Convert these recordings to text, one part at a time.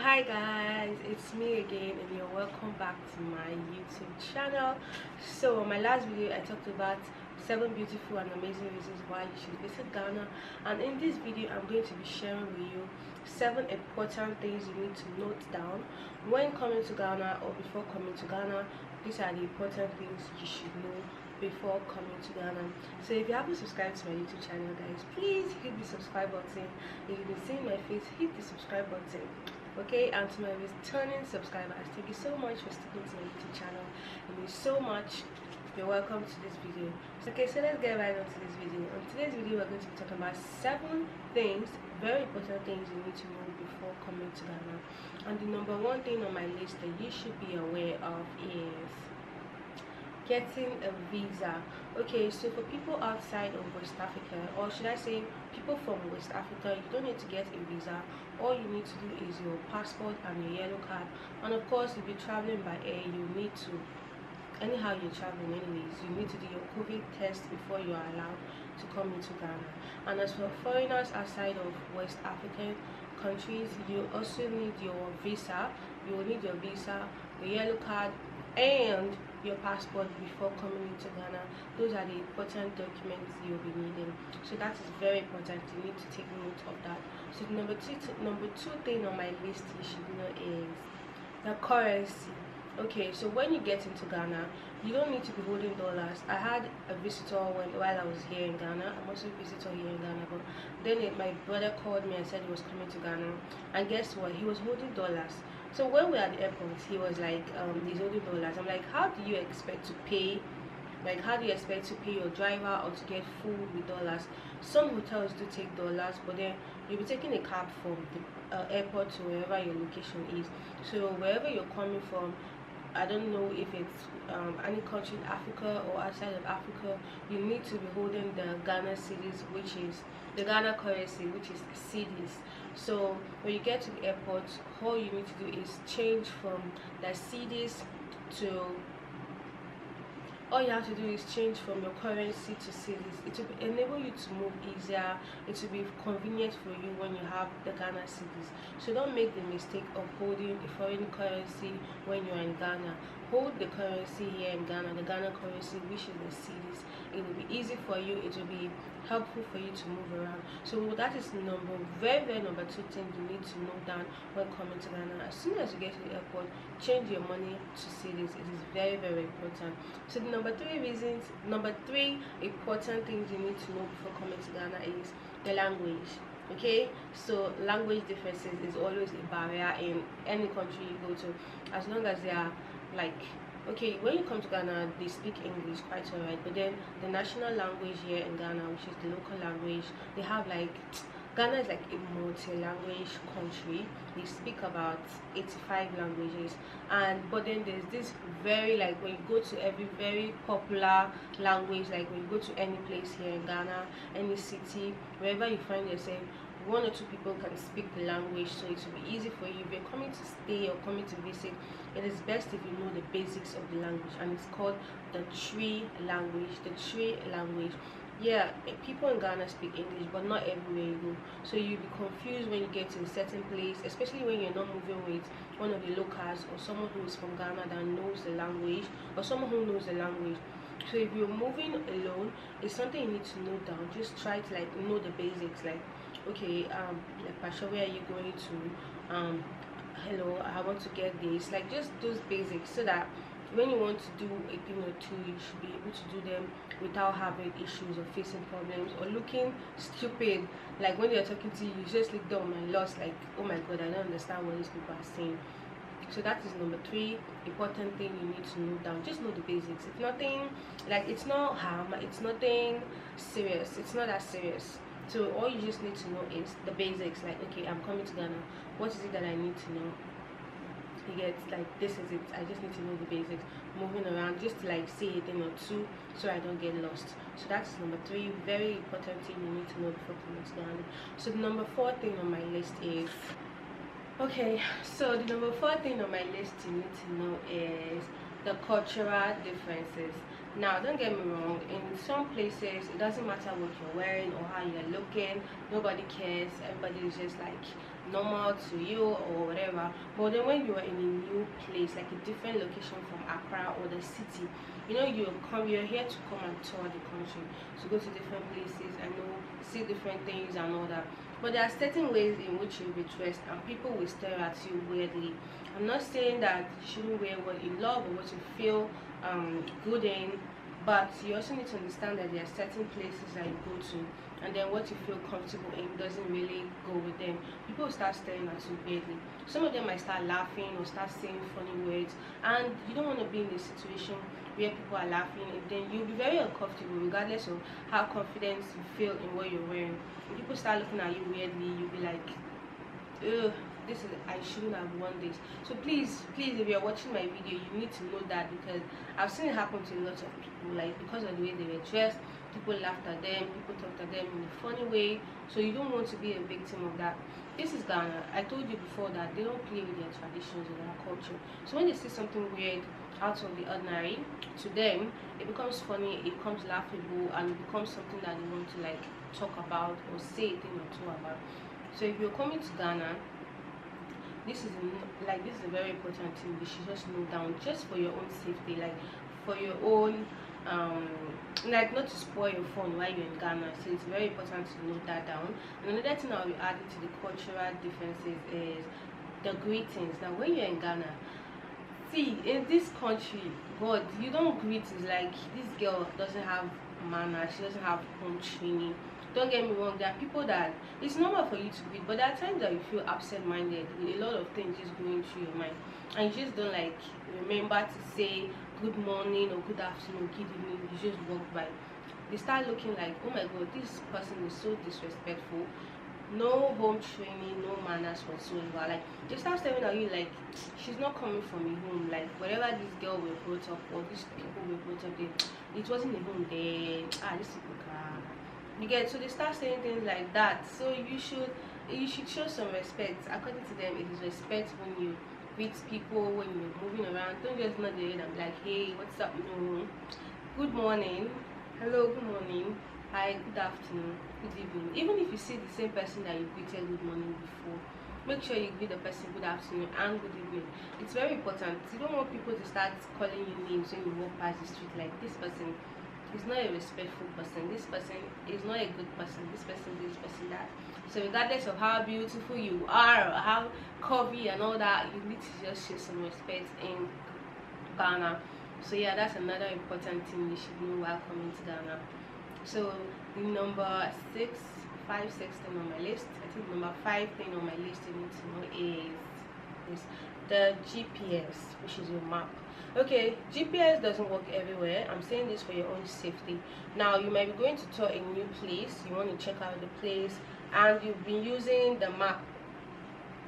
Hi guys, it's me again and you're welcome back to my YouTube channel. So my last video I talked about 7 beautiful and amazing reasons why you should visit Ghana, and in this video I'm going to be sharing with you 7 important things you need to note down when coming to Ghana or before coming to Ghana. These are the important things you should know before coming to Ghana. So if you haven't subscribed to my YouTube channel guys, please hit the subscribe button. If you've been seeing my face, hit the subscribe button. Okay, and to my returning subscribers, thank you so much for sticking to my YouTube channel. It means so much. You're welcome to this video. Okay, so let's get right onto this video. On today's video we're going to be talking about 7 things, very important things you need to know before coming to Ghana. And the number 1 thing on my list that you should be aware of is getting a visa. Okay, so for people outside of West Africa, or should I say people from West Africa, you don't need to get a visa. All you need to do is your passport and your yellow card, and of course if you're traveling by air, you need to, anyhow you're traveling anyways, you need to do your COVID test before you are allowed to come into Ghana. And as for foreigners outside of West African countries, you also need your visa. You will need your visa, your yellow card, and your passport before coming into Ghana. Those are the important documents you'll be needing, so that is very important. You need to take note of that. So the number two thing on my list you should know is the currency. Okay, so when you get into Ghana, you don't need to be holding dollars. I had a visitor while I was here in Ghana. I'm also a visitor here in Ghana, but then my brother called me and said he was coming to Ghana, and guess what, he was holding dollars. So when we were at the airport, he was like, he's holding dollars. I'm like, how do you expect to pay? Like, how do you expect to pay your driver or to get food with dollars? Some hotels do take dollars, but then you'll be taking a cab from the airport to wherever your location is. So wherever you're coming from, I don't know if it's any country in Africa or outside of Africa, you need to be holding the Ghana cedis, which is the Ghana currency, which is cedis. So when you get to the airport, all you need to do is change from the cedis to, all you have to do is change from your currency to cedis. It will enable you to move easier. It will be convenient for you when you have the Ghana cedis. So don't make the mistake of holding a foreign currency when you're in Ghana. Hold the currency here in Ghana, the Ghana currency, which is the cedis. It will be easy for you. It will be helpful for you to move around. So that is very number 2 thing you need to note down when coming to Ghana. As soon as you get to the airport, change your money to cedis. It is very important. So the number 3 important things you need to know before coming to Ghana is the language. Okay, so language differences is always a barrier in any country you go to, as long as they are like, okay, when you come to Ghana they speak English quite alright, but then the national language here in Ghana, which is the local language, they have like, Ghana is like a multi-language country. They speak about 85 languages, and but then there's this very, like, when you go to every very popular language, like when you go to any place here in Ghana, any city, wherever you find yourself, 1 or 2 people can speak the language, so it will be easy for you. If you're coming to stay or coming to visit, it is best if you know the basics of the language, and it's called the Tree language. The Tree language. Yeah, people in Ghana speak English, but not everywhere you go, so you'll be confused when you get to a certain place, especially when you're not moving with one of the locals or someone who is from Ghana that knows the language, or someone who knows the language. So if you're moving alone, it's something you need to note down. Just try to like know the basics, like, okay, like, Pasha, where are you going to, hello, I want to get this, like just those basics, so that when you want to do a thing or two, you should be able to do them without having issues or facing problems or looking stupid. Like when they're talking to you, you just look down and lost, like, oh my god, I don't understand what these people are saying. So that is number 3 important thing you need to note down. Just know the basics. It's nothing, like, it's not harm, it's nothing serious, it's not that serious. So all you just need to know is the basics, like, okay, I'm coming to Ghana, what is it that I need to know? You get, like, this is it, I just need to know the basics. Moving around, just to like say a thing or two so I don't get lost. So that's number 3 very important thing you need to know before coming to Ghana. So the number 4 thing on my list is, okay, so the number 4 thing on my list you need to know is the cultural differences. Now don't get me wrong, in some places it doesn't matter what you're wearing or how you're looking, nobody cares, everybody is just like normal to you or whatever. But then when you are in a new place, like a different location from Accra or the city, you know, you're here to come and tour the country, to go to different places and see different things and all that. But there are certain ways in which you'll be dressed and people will stare at you weirdly. I'm not saying that you shouldn't wear what you love or what you feel good in, but you also need to understand that there are certain places that you go to, and then what you feel comfortable in doesn't really go with them. People will start staring at you weirdly. Some of them might start laughing or start saying funny words, and you don't want to be in a situation where people are laughing, and then you'll be very uncomfortable regardless of how confident you feel in what you're wearing. When people start looking at you weirdly, you'll be like, ugh, I shouldn't have worn this. So please, if you're watching my video, you need to know that, because I've seen it happen to a lot of people. Like, because of the way they were dressed, people laughed at them, people talked at them in a funny way. So you don't want to be a victim of that. This is Ghana. I told you before that they don't play with their traditions or their culture. So when they see something weird, out of the ordinary, to them it becomes funny, it becomes laughable, and it becomes something that they want to like talk about or say a thing or two about. So if you're coming to Ghana, this is a very important thing you should just note down, just for your own safety, like for your own like not to spoil your phone while you're in Ghana. So it's very important to note that down. And another thing I'll be adding to the cultural differences is the greetings. Now when you're in Ghana, see, in this country, God, you don't greet. It's like this girl doesn't have manners, she doesn't have home training. Don't get me wrong, there are people that it's normal for you to greet, but there are times that you feel absent-minded with a lot of things just going through your mind, and you just don't like remember to say good morning or good afternoon, good evening. You just walk by. They start looking like, oh my God, this person is so disrespectful. No home training, no manners whatsoever. Like, they start staring at you like she's not coming from a home. Like, whatever this girl were brought up or these people were brought up there, it wasn't a home there. These people can, you get. So they start saying things like that. So you should show some respect. According to them, it is respect when you greet people, when you're moving around. Don't just nod your head and be like, hey, what's up? No, good morning, hello, good morning, hi, good afternoon, good evening. Even if you see the same person that you greeted good morning before, make sure you greet the person good afternoon and good evening. It's very important. You don't want people to start calling you names when you walk past the street, like this person is not a respectful person, this person is not a good person, this person that. So regardless of how beautiful you are or how curvy and all that, you need to just show some respect in Ghana. So yeah, that's another important thing you should know while coming to Ghana. So the number 6 thing on my list, I think number 5 thing on my list you need to know is the GPS, which is your map. Okay, GPS doesn't work everywhere. I'm saying this for your own safety. Now you might be going to tour a new place, you want to check out the place, and you've been using the map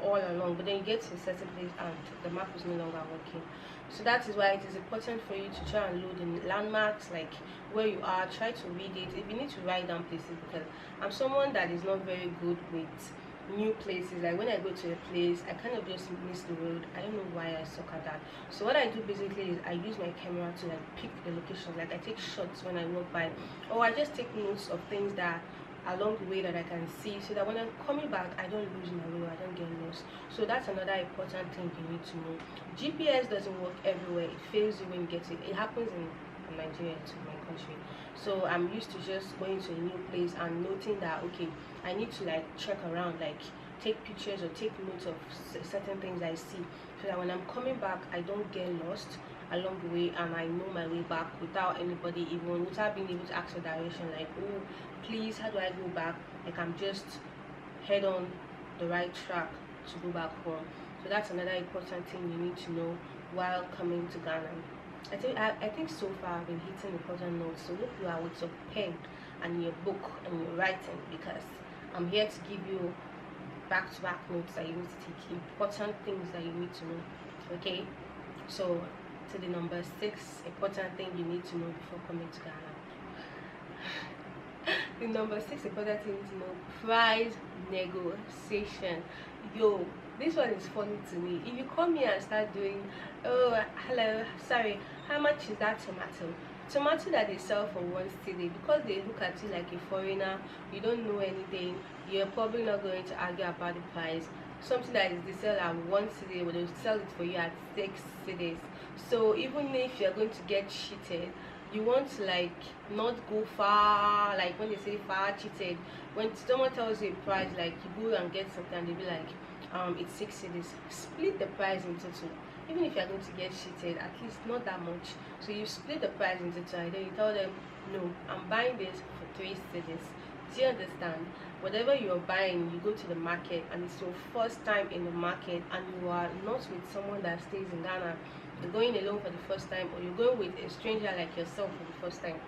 all along, but then you get to a certain place and the map is no longer working. So that is why it is important for you to try and load in landmarks, like where you are. Try to read it. If you need to write down places, because I'm someone that is not very good with new places. Like when I go to a place, I kind of just miss the road. I don't know why I suck at that. So what I do basically is I use my camera to like pick the locations. Like I take shots when I walk by, or I just take notes of things that along the way that I can see, so that when I'm coming back I don't lose my way, I don't get lost. So that's another important thing you need to know. GPS doesn't work everywhere. It fails you when you get it. It happens in Nigeria too, my country. So I'm used to just going to a new place and noting that, okay, I need to like check around, like take pictures or take notes of certain things I see, so that when I'm coming back I don't get lost along the way, and I know my way back without anybody, even without being able to ask for direction, like, oh please, how do I go back? Like I'm just head on the right track to go back home. So that's another important thing you need to know while coming to Ghana. I think so far I've been hitting important notes, so hope you are with your pen and your book and your writing, because I'm here to give you back-to-back notes that you need to take, important things that you need to know. Okay, so to the number 6 important thing you need to know before coming to Ghana. The number 6 important thing to know: price negotiation. Yo, this one is funny to me. If you come here and start doing, oh hello, sorry, how much is that tomato that they sell for 1 cedi, because they look at you like a foreigner, you don't know anything, you're probably not going to argue about the price. something that is they sell at 1 cedi, but they'll sell it for you at 6 cedis. So even if you're going to get cheated, you want to like not go far. Like when they say far cheated, when someone tells you a price, like you go and get something and they be like it's 6 cedis, split the price into two. Even if you're going to get cheated, at least not that much, so you split the price into two and then you tell them, no, I'm buying this for 3 cedis. Do you understand? Whatever you're buying, you go to the market and it's your first time in the market and you are not with someone that stays in Ghana, you're going alone for the first time, or you're going with a stranger like yourself for the first time.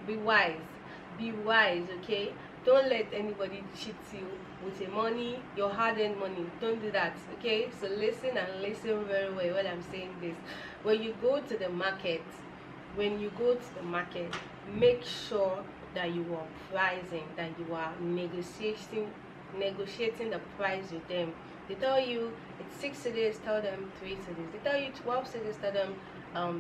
Be wise, okay? Don't let anybody cheat you with your money, your hard-earned money. Don't do that, okay? So listen and listen very well when I'm saying this. When you go to the market, make sure that you are pricing, that you are negotiating the price with them. They tell you it's 6 cedis, tell them 3 cedis. They tell you 12 cedis, tell them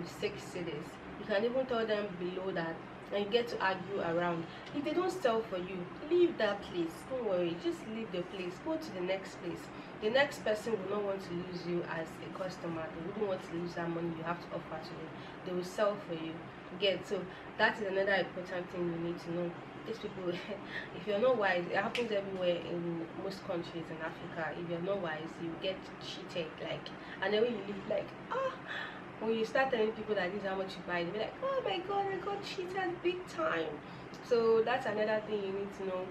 6 cedis. You can even tell them below that, and you get to argue around. If they don't sell for you, leave that place. Don't worry, just leave the place, go to the next place. The next person will not want to lose you as a customer. They wouldn't want to lose that money you have to offer to them. They will sell for you. So that is another important thing you need to know. These people, if you're not wise, it happens everywhere in most countries in Africa. If you're not wise, you get cheated, like, and then when you leave, like, when you start telling people that this is how much you buy, they'll be like, oh my god, I got cheated big time. So that's another thing you need to know.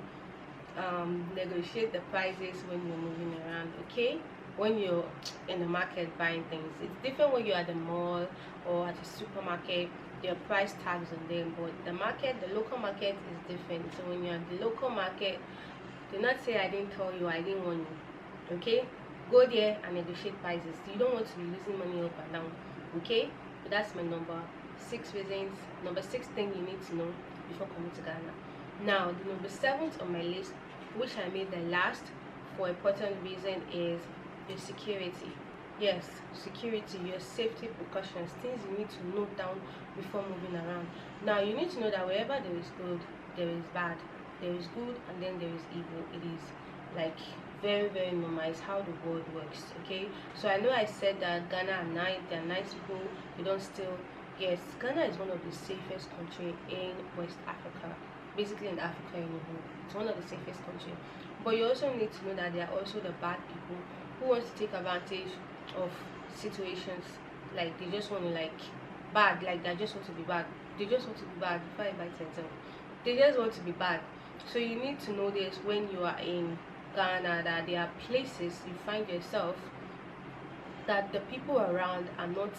Negotiate the prices when you're moving around, okay? When you're in the market buying things, it's different when you're at the mall or at a supermarket. There are price tags on them, but the local market is different. So when you're at the local market, do not say I didn't tell you, I didn't warn you, okay? Go there and negotiate prices. You don't want to be losing money up and down, okay? But that's my number 6 reasons, number 6 thing you need to know before coming to Ghana. Now the number 7th on my list, which I made the last for important reason, is your security. Yes, security, your safety precautions, things you need to note down before moving around. Now you need to know that wherever there is good, there is bad. There is good and then there is evil. It is like very, very normal. It's how the world works, okay? So I know I said that Ghana are nice, they're nice people, they don't steal. Yes, Ghana is one of the safest country in West Africa, basically in Africa in the whole. It's one of the safest country. But you also need to know that there are also the bad people who want to take advantage of situations. Like they just want to like they just want to be bad. They just want to be bad before I bite myself. They just want to be bad. So you need to know this when you are in Ghana, that there are places you find yourself that the people around are not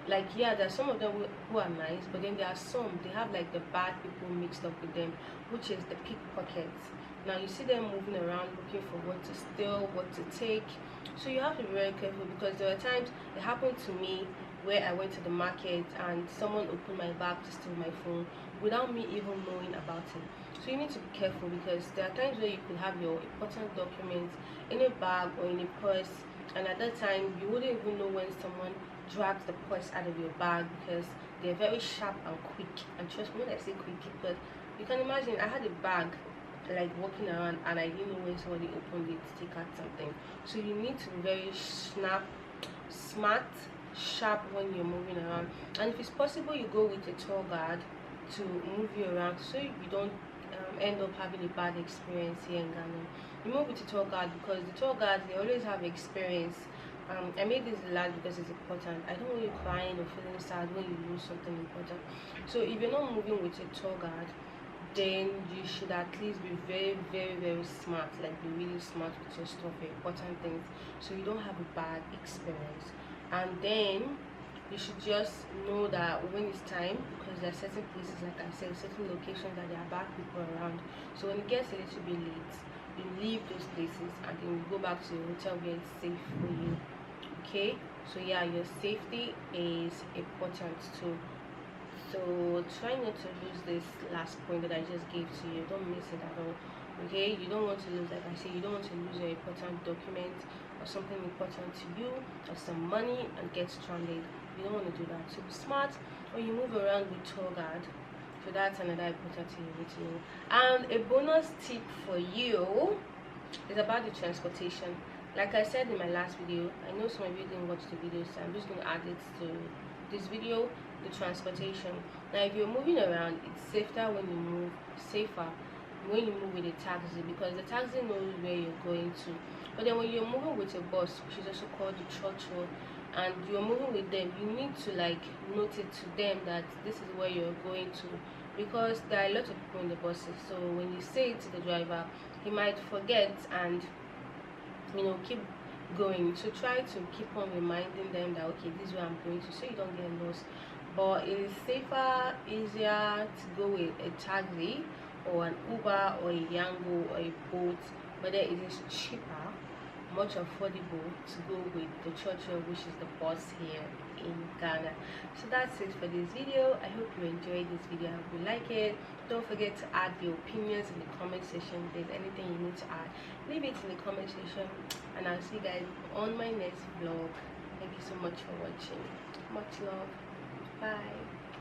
like, yeah, there's some of them who are nice, but then there are some, they have like the bad people mixed up with them, which is the pickpockets. Now you see them moving around looking for what to steal, what to take. So you have to be very careful, because there are times it happened to me where I went to the market and someone opened my bag to steal my phone without me even knowing about it. So you need to be careful, because there are times where you could have your important documents in a bag or in a purse, and at that time you wouldn't even know when someone drags the purse out of your bag, because they're very sharp and quick. And trust me when I say quick, because you can imagine I had a bag like walking around and I didn't know when somebody opened it to take out something. So you need to be very smart, sharp when you're moving around. And if it's possible, you go with a tour guide to move you around, so you don't end up having a bad experience here in Ghana. You move with a tour guide, because the tour guides, they always have experience. I made this last because it's important. I don't want you crying or feeling sad when you lose something important. So if you're not moving with a tour guide, then you should at least be very, very, very smart. Like be really smart with your stuff, your important things, so you don't have a bad experience. And then you should just know that when it's time, because there are certain places, like I said, certain locations that there are bad people around. So when it gets a little bit late, you leave those places and then you go back to your hotel where it's safe for you, okay? So yeah, your safety is important too. So try not to lose this last point that I just gave to you. Don't miss it at all, okay? You don't want to lose, like I said, you don't want to lose your important document or something important to you, or some money, and get stranded. You don't want to do that. So be smart when you move around with tour guide. So that's another important thing you need to know. And a bonus tip for you is about the transportation. Like I said in my last video, I know some of you didn't watch the video, so I'm just going to add it to this video. The transportation. Now if you're moving around, it's safer when you move with a taxi, because the taxi knows where you're going to. But then when you're moving with a bus, which is also called the churchill, and you're moving with them, you need to like note it to them that this is where you're going to, because there are a lot of people in the buses. So when you say it to the driver, he might forget and keep going. So try to keep on reminding them that okay, this is where I'm going to, so you don't get lost. But it is safer, easier to go with a taxi or an Uber or a Yango or a boat, but then it is cheaper, much affordable to go with the churchill, which is the bus here in Ghana. So that's it for this video. I hope you enjoyed this video. I hope you like it. Don't forget to add your opinions in the comment section. If there's anything you need to add, leave it in the comment section, and I'll see you guys on my next vlog. Thank you so much for watching. Much love. Bye.